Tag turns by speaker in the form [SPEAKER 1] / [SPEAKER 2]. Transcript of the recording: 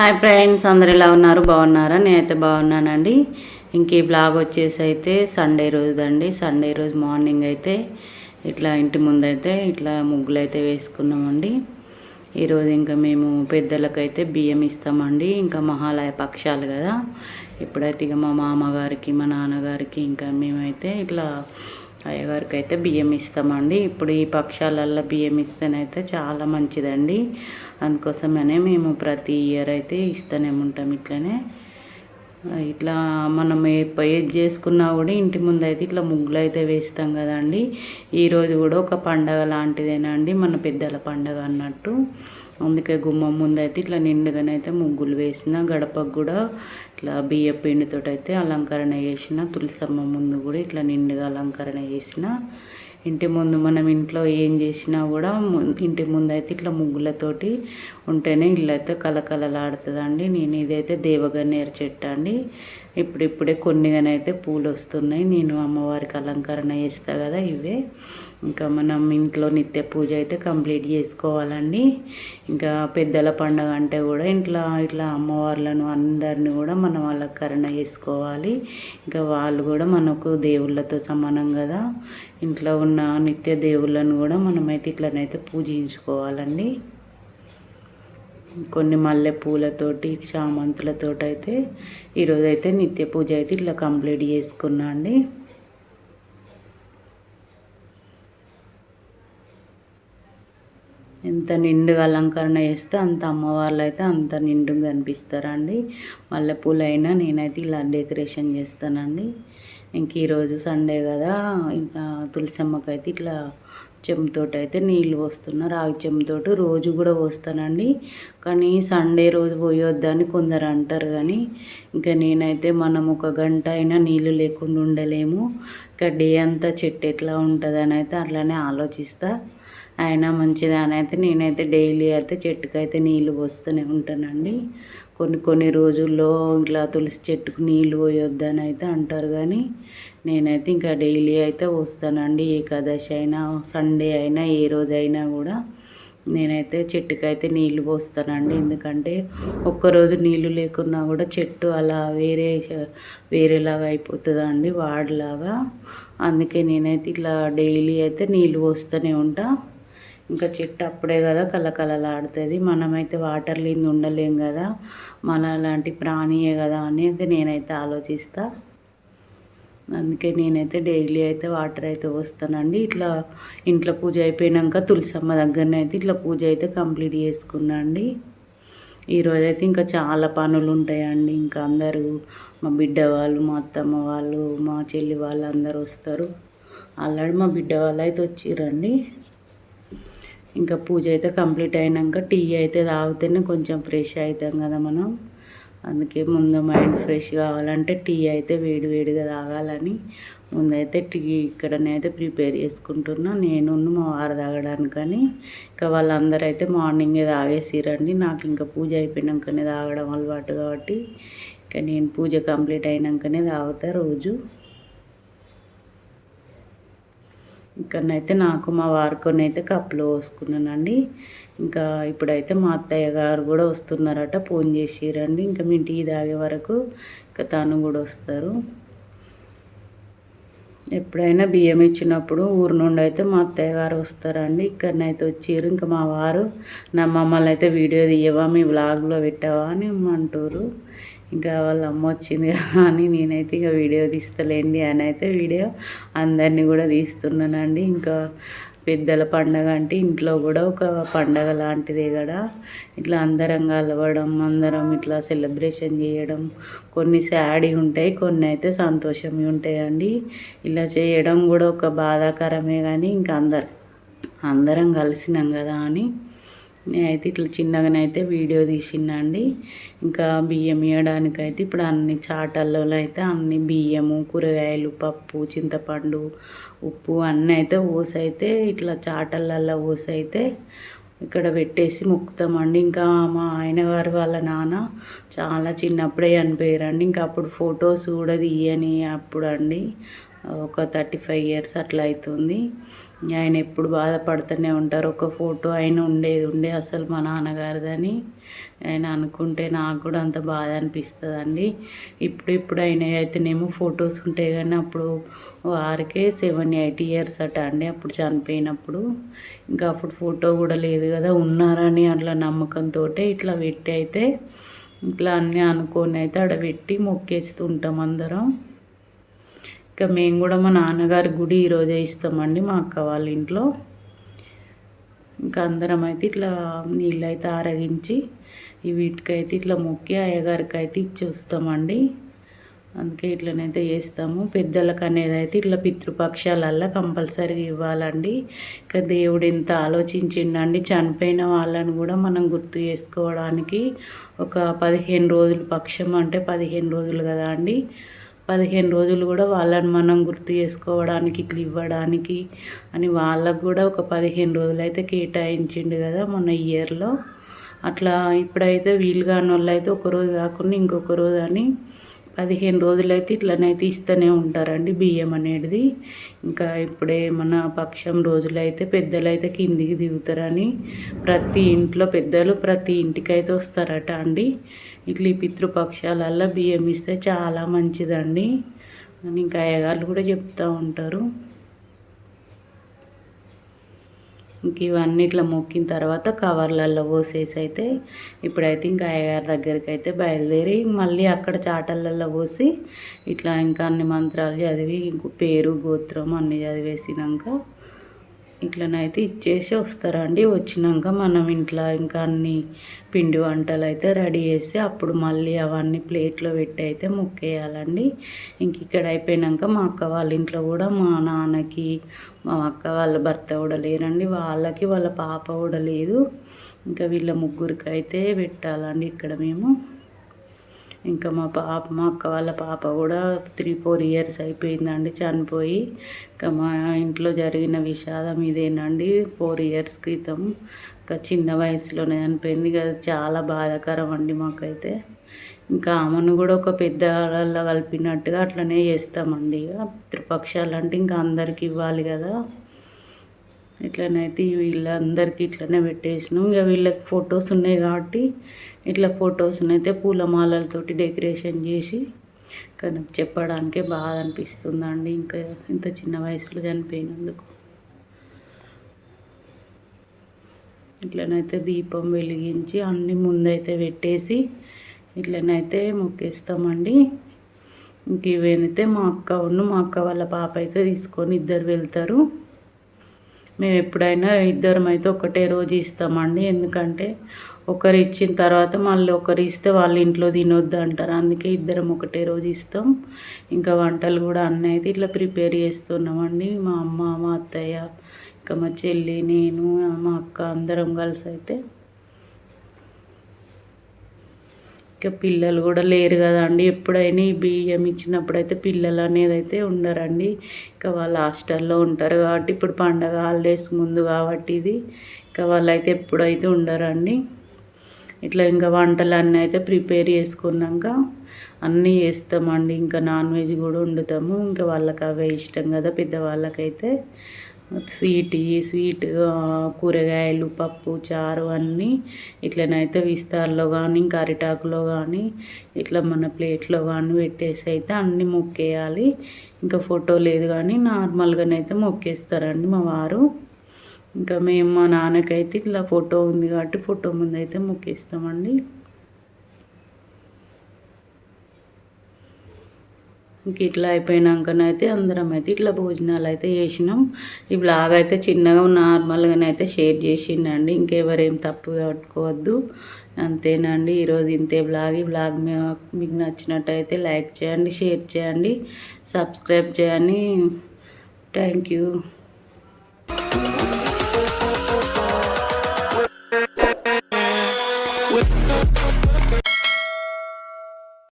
[SPEAKER 1] Hi friends, అందరు ఎలా ఉన్నారు? బాగున్నారా? నేనైతే బాగున్నానండి. ఇంక ఈ బ్లాగ్ వచ్చేసి అయితే సండే రోజుదండి. సండే రోజు మార్నింగ్ అయితే ఇట్లా ఇంటి ముందైతే ఇట్లా ముగ్గులు అయితే వేసుకున్నామండి. ఈరోజు ఇంకా మేము పెద్దలకైతే బియ్యం ఇస్తామండి. ఇంకా మహాలయ పక్షాలు కదా, ఇప్పుడైతే ఇక మా మామగారికి మా నాన్నగారికి ఇంకా మేమైతే ఇట్లా అయ్యగారికి అయితే బియ్యం ఇస్తామండి. ఇప్పుడు ఈ పక్షాలల్లో బియ్యం ఇస్తేనైతే చాలా మంచిదండి. అందుకోసమనే మేము ప్రతి ఇయర్ అయితే ఇస్తూనే ఉంటాం. ఇట్లా మనం ఏది చేసుకున్నా కూడా ఇంటి ముందు అయితే ఇట్లా ముగ్గులు అయితే వేస్తాం కదండి. ఈరోజు కూడా ఒక పండగ లాంటిదేనండి, మన పెద్దల పండగ అన్నట్టు. అందుకే గుమ్మం ముందు అయితే ఇట్లా నిండుగానైతే ముగ్గులు వేసిన, గడపకు కూడా ఇట్లా బియ్య పిండితో అయితే అలంకరణ చేసిన, తులసమ్మ ముందు కూడా ఇట్లా నిండుగా అలంకరణ చేసిన. ఇంటి ముందు మనం ఇంట్లో ఏం చేసినా కూడా ఇంటి ముందు అయితే ఇట్లా ముగ్గులతోటి ఉంటేనే ఇల్లు అయితే కలకలలాడుతుందండి. నేను ఇదైతే దేవగన్నేరు చెట్టు అండి. ఇప్పుడిప్పుడే కొన్నిగానైతే పూలు వస్తున్నాయి. నేను అమ్మవారికి అలంకరణ చేస్తా కదా, ఇవే. ఇంకా మనం ఇంట్లో నిత్య పూజ అయితే కంప్లీట్ చేసుకోవాలండి. ఇంకా పెద్దల పండగ అంటే కూడా ఇట్లా అమ్మవార్లను అందరినీ కూడా మనం అలంకరణ చేసుకోవాలి. ఇంకా వాళ్ళు కూడా మనకు దేవుళ్ళతో సమానం కదా. ఇంట్లో ఉన్న నిత్య దేవుళ్ళను కూడా మనమైతే ఇట్లనైతే పూజించుకోవాలండి. కొన్ని మల్లె పూలతోటి, చామంతులతోటి అయితే ఈరోజైతే నిత్య పూజ అయితే ఇట్లా కంప్లీట్ చేసుకున్నా అండి. ఎంత నిండుగా అలంకరణ చేస్తే అంత అమ్మవార్లు అయితే అంత నిండుగా కనిపిస్తారండి. మల్లెపూలైనా నేనైతే ఇలా డెకరేషన్ చేస్తానండి. ఇంక ఈరోజు సండే కదా, ఇంకా తులసమ్మకైతే ఇట్లా చెంబుతోటి అయితే నీళ్ళు పోస్తున్నా. రాగి చెంబుతోటి రోజు కూడా పోస్తానండి. కానీ సండే రోజు పోయొద్దని కొందరు అంటారు. కానీ ఇంకా నేనైతే మనం ఒక గంట అయినా నీళ్ళు లేకుండా ఉండలేము. ఇంకా డే అంతా చెట్టు ఎట్లా ఉంటుందని అయితే అట్లానే ఆలోచిస్తా. అయినా మంచిదని అయితే నేనైతే డైలీ అయితే చెట్టుకైతే నీళ్ళు పోస్తూనే ఉంటానండి. కొన్ని రోజుల్లో ఇట్లా తులసి చెట్టుకు నీళ్ళు పోయొద్దని అయితే అంటారు. కానీ నేనైతే ఇంకా డైలీ అయితే పోస్తానండి. ఏకాదశి అయినా, సండే అయినా, ఏ రోజైనా కూడా నేనైతే చెట్టుకైతే నీళ్ళు పోస్తానండి. ఎందుకంటే ఒక్కరోజు నీళ్ళు లేకున్నా కూడా చెట్టు అలా వేరేలాగా అయిపోతుందండి, వాడిలాగా. అందుకే నేనైతే ఇట్లా డైలీ అయితే నీళ్ళు పోస్తూనే ఉంటా. ఇంకా చెట్టు అప్పుడే కదా కలకలలాడుతుంది. మనమైతే వాటర్ లేని ఉండలేం కదా, మన లాంటి ప్రాణియే కదా అనేది నేనైతే ఆలోచిస్తా. అందుకే నేనైతే డైలీ అయితే వాటర్ అయితే వస్తానండి. ఇట్లా ఇంట్లో పూజ అయిపోయాక తులసమ్మ దగ్గరనైతే ఇట్లా పూజ అయితే కంప్లీట్ చేసుకున్నా అండి. ఈరోజైతే ఇంకా చాలా పనులు ఉంటాయండి. ఇంకా అందరూ మా బిడ్డ వాళ్ళు, మా అత్తమ్మ వాళ్ళు, మా చెల్లి వాళ్ళు అందరూ వస్తారు. ఆల్రెడీ మా బిడ్డ వాళ్ళు అయితే వచ్చిర్రండి. ఇంకా పూజ అయితే కంప్లీట్ అయినాక టీ అయితే తాగితేనే కొంచెం ఫ్రెష్ అవుతాం కదా మనం. అందుకే ముందు మైండ్ ఫ్రెష్ కావాలంటే టీ అయితే వేడివేడిగా తాగాలని ముందైతే టీ ఇక్కడనైతే ప్రిపేర్ చేసుకుంటున్నా. నేను మా వారు తాగడానికని. ఇంకా వాళ్ళందరూ అయితే మార్నింగే తాగేసిరండి. నాకు ఇంకా పూజ అయిపోయినాకనే తాగడం అలవాటు కాబట్టి ఇంకా నేను పూజ కంప్లీట్ అయినాకనే తాగుతా రోజు. ఇక్కడనైతే నాకు మా వారికొనైతే కప్పులో పోసుకున్నానండి. ఇంకా ఇప్పుడైతే మా అత్తయ్య గారు కూడా వస్తున్నారట, ఫోన్ చేసిరండి. ఇంకా మీ టీ తాగే వరకు ఇంకా తను కూడా వస్తారు. ఎప్పుడైనా బియ్యం ఇచ్చినప్పుడు ఊరు నుండి అయితే మా అత్తయ్య గారు వస్తారండి. ఇక్కడనైతే వచ్చిర్రు. ఇంకా మా వారు నా మమ్మల్ని అయితే వీడియో తీయవా, మీ వ్లాగ్లో పెట్టావా అని అంటారు. ఇంకా వాళ్ళ అమ్మ వచ్చింది అని నేనైతే ఇక వీడియో తీస్తలేండి అని అయితే వీడియో అందరినీ కూడా తీస్తున్నానండి. ఇంకా పెద్దల పండగ అంటే ఇంట్లో కూడా ఒక పండగ లాంటిదే కదా. ఇట్లా అందరం కలవడం, అందరం ఇట్లా సెలబ్రేషన్ చేయడం, కొన్ని సాడ్ ఉంటాయి, కొన్ని అయితే సంతోషమే ఉంటాయండి. ఇలా చేయడం కూడా ఒక బాధాకరమే. కానీ ఇంకా అందరం కలిసినాం కదా అని నేనైతే ఇట్లా చిన్నగానైతే వీడియో తీసినండి. ఇంకా బియ్యం ఇవ్వడానికైతే ఇప్పుడు అన్ని చాటల్లో అయితే అన్ని బియ్యము, కూరగాయలు, పప్పు, చింతపండు, ఉప్పు అన్నీ అయితే ఓసైతే ఇట్లా చాటలల్లో ఓసైతే ఇక్కడ పెట్టేసి మొక్కుతామండి. ఇంకా మా ఆయన గారు వాళ్ళ నాన్న చాలా చిన్నప్పుడే చనిపోయారండి. ఇంకా అప్పుడు ఫొటోస్ కూడా తీయని అప్పుడు అండి. ఒక 35 ఇయర్స్ అట్లా అవుతుంది. ఆయన ఎప్పుడు బాధపడుతూనే ఉంటారు. ఒక ఫోటో ఆయన ఉండే అసలు మా నాన్నగారిదని ఆయన అనుకుంటే నాకు కూడా అంత బాధ అనిపిస్తుందండి. ఇప్పుడు ఆయన అయితేనేమో ఫొటోస్ ఉంటాయి కానీ అప్పుడు వారికే 70-80 ఇయర్స్ అట అండి అప్పుడు చనిపోయినప్పుడు. ఇంకా అప్పుడు ఫోటో కూడా లేదు కదా, ఉన్నారని అట్లా నమ్మకంతో ఇట్లా పెట్టి అయితే ఇట్లా అన్నీ అనుకొని అయితే ఆడ పెట్టి మొక్కేస్తుంటాం అందరం. ఇంకా మేము కూడా మా నాన్నగారి గుడి ఈరోజే ఇస్తామండి మా అక్క వాళ్ళ ఇంట్లో. ఇంకా అందరం అయితే ఇట్లా నీళ్ళు అయితే ఆరగించి వీటికైతే ఇట్లా మొక్కి అయ్యగారికి అయితే ఇచ్చి వస్తామండి. అందుకే ఇట్లనైతే చేస్తాము. పెద్దలకు అనేది అయితే ఇట్లా పితృపక్షాలల్లో కంపల్సరీగా ఇవ్వాలండి. ఇంకా దేవుడు ఎంత ఆలోచించిండండి, చనిపోయిన వాళ్ళని కూడా మనం గుర్తు చేసుకోవడానికి ఒక 15 రోజులు, పక్షం అంటే 15 రోజులు కదా అండి, 15 రోజులు కూడా వాళ్ళని మనం గుర్తు చేసుకోవడానికి ఇట్లా ఇవ్వడానికి అని వాళ్ళకు కూడా ఒక 15 రోజులు అయితే కేటాయించిండు కదా మొన్న ఇయర్లో. అట్లా ఇప్పుడైతే వీలు కాని వాళ్ళు అయితే ఒకరోజు కాకుండా ఇంకొక రోజు అని 15 రోజులైతే ఇట్లనైతే ఇస్తూనే ఉంటారండి బియ్యం అనేది. ఇంకా ఇప్పుడే మన పక్షం రోజులైతే పెద్దలైతే కిందికి దిగుతారని ప్రతి ఇంట్లో పెద్దలు ప్రతి ఇంటికైతే వస్తారట అండి. ఇట్లా ఈ పితృపక్షాలల్లో బియ్యం ఇస్తే చాలా మంచిదండి అని ఇంకా అయ్యగారులు కూడా చెప్తూ ఉంటారు. ఇంక ఇవన్నీ ఇట్లా మొక్కిన తర్వాత కవర్లలో పోసేసి అయితే ఇప్పుడైతే ఇంకా అయ్యగారి దగ్గరికి అయితే బయలుదేరి మళ్ళీ అక్కడ చాటలలో పోసి ఇట్లా ఇంకా అన్ని మంత్రాలు చదివి పేరు గోత్రం అన్నీ చదివేసినాక ఇట్లనైతే ఇచ్చేసి వస్తారండి. వచ్చినాక మనం ఇంట్లో ఇంకా అన్ని పిండి వంటలు అయితే రెడీ చేసి అప్పుడు మళ్ళీ అవన్నీ ప్లేట్లో పెట్టి అయితే మొక్కేయాలండి. ఇంక ఇక్కడ అయిపోయినాక మా అక్క వాళ్ళ ఇంట్లో కూడా మా నాన్నకి మా అక్క వాళ్ళ భర్త కూడా లేరండి, వాళ్ళకి వాళ్ళ పాప కూడా లేదు. ఇంకా వీళ్ళ ముగ్గురికి అయితే పెట్టాలండి ఇక్కడ మేము. ఇంకా మా అక్క వాళ్ళ పాప కూడా 3-4 ఇయర్స్ అయిపోయిందండి చనిపోయి. ఇంకా మా ఇంట్లో జరిగిన విషాదం ఇదేనండి. 4 ఇయర్స్ క్రితం ఇంకా చిన్న వయసులోనే చనిపోయింది కదా, చాలా బాధాకరం అండి మాకైతే. ఇంకా ఆమెను కూడా ఒక పెద్ద వాళ్ళ కలిపినట్టుగా అట్లనే చేస్తామండి. ఇక పితృపక్షాలు అంటే ఇంకా అందరికి ఇవ్వాలి కదా, ఇట్లనైతే వీళ్ళందరికీ ఇట్లనే పెట్టేసినాం. ఇక వీళ్ళకి ఫొటోస్ ఉన్నాయి కాబట్టి ఇట్లా ఫొటోస్ని అయితే పూలమాలలతోటి డెకరేషన్ చేసి కానీ చెప్పడానికే బాధ అనిపిస్తుందండి ఇంకా ఇంత చిన్న వయసులో చనిపోయినందుకు. ఇట్లనైతే దీపం వెలిగించి అన్నీ ముందైతే పెట్టేసి ఇట్లనైతే మొక్కేస్తామండి. ఇంక ఇవేనైతే మా అక్క వాళ్ళ పాప అయితే తీసుకొని ఇద్దరు వెళ్తారు. మేము ఎప్పుడైనా ఇద్దరం అయితే ఒకటే రోజు ఇస్తామండి, ఎందుకంటే ఒకరు ఇచ్చిన తర్వాత మళ్ళీ ఒకరు ఇస్తే వాళ్ళ ఇంట్లో తినొద్దు అంటారు. అందుకే ఇద్దరం ఒకటే రోజు ఇస్తాం. ఇంకా వంటలు కూడా అన్నీ అయితే ఇట్లా ప్రిపేర్ చేస్తున్నామండి. మా అమ్మ, మా అత్తయ్య, ఇంకా మా చెల్లి, నేను, మా అక్క అందరం కలిసి అయితే. ఇంకా పిల్లలు కూడా లేరు కదండి, ఎప్పుడైనా ఈ బియ్యం ఇచ్చినప్పుడైతే పిల్లలు అనేది అయితే ఉండరండి. ఇంకా వాళ్ళు హాస్టల్లో ఉంటారు కాబట్టి ఇప్పుడు పండగ హాలిడేస్ ముందు కాబట్టి ఇది ఇంకా వాళ్ళైతే ఎప్పుడైతే ఉండరండి. ఇట్లా ఇంకా వంటలు అన్నీ అయితే ప్రిపేర్ చేసుకున్నాక అన్నీ చేస్తామండి. ఇంకా నాన్ వెజ్ కూడా వండుతాము. ఇంకా వాళ్ళకి అవే ఇష్టం కదా పెద్దవాళ్ళకైతే. స్వీట్ కూరగాయలు, పప్పు, చారు అన్నీ ఇట్లనైతే విస్తార్లో కానీ ఇంకా అరిటాకులో కానీ ఇట్లా మన ప్లేట్లో కానీ పెట్టేసి అయితే అన్నీ మొక్కేయాలి. ఇంకా ఫోటో లేదు కానీ నార్మల్గానైతే మొక్కేస్తారండి మా వారు. ఇంకా మేము మా నాన్నకైతే ఇట్లా ఫోటో ఉంది కాబట్టి ఫోటో ముందు అయితే మొక్కేస్తామండి. ఇంక ఇట్లా అయిపోయినాకనైతే అందరం అయితే ఇట్లా భోజనాలు అయితే చేసినాం. ఈ బ్లాగ్ అయితే చిన్నగా నార్మల్గానైతే షేర్ చేసిండండి, ఇంకెవరేం తప్పు పట్టుకోవద్దు అంతేనండి. ఈరోజు ఇంతే బ్లాగ్. ఈ బ్లాగ్ మీకు నచ్చినట్టయితే లైక్ చేయండి, షేర్ చేయండి, సబ్స్క్రైబ్ చేయండి. Thank you.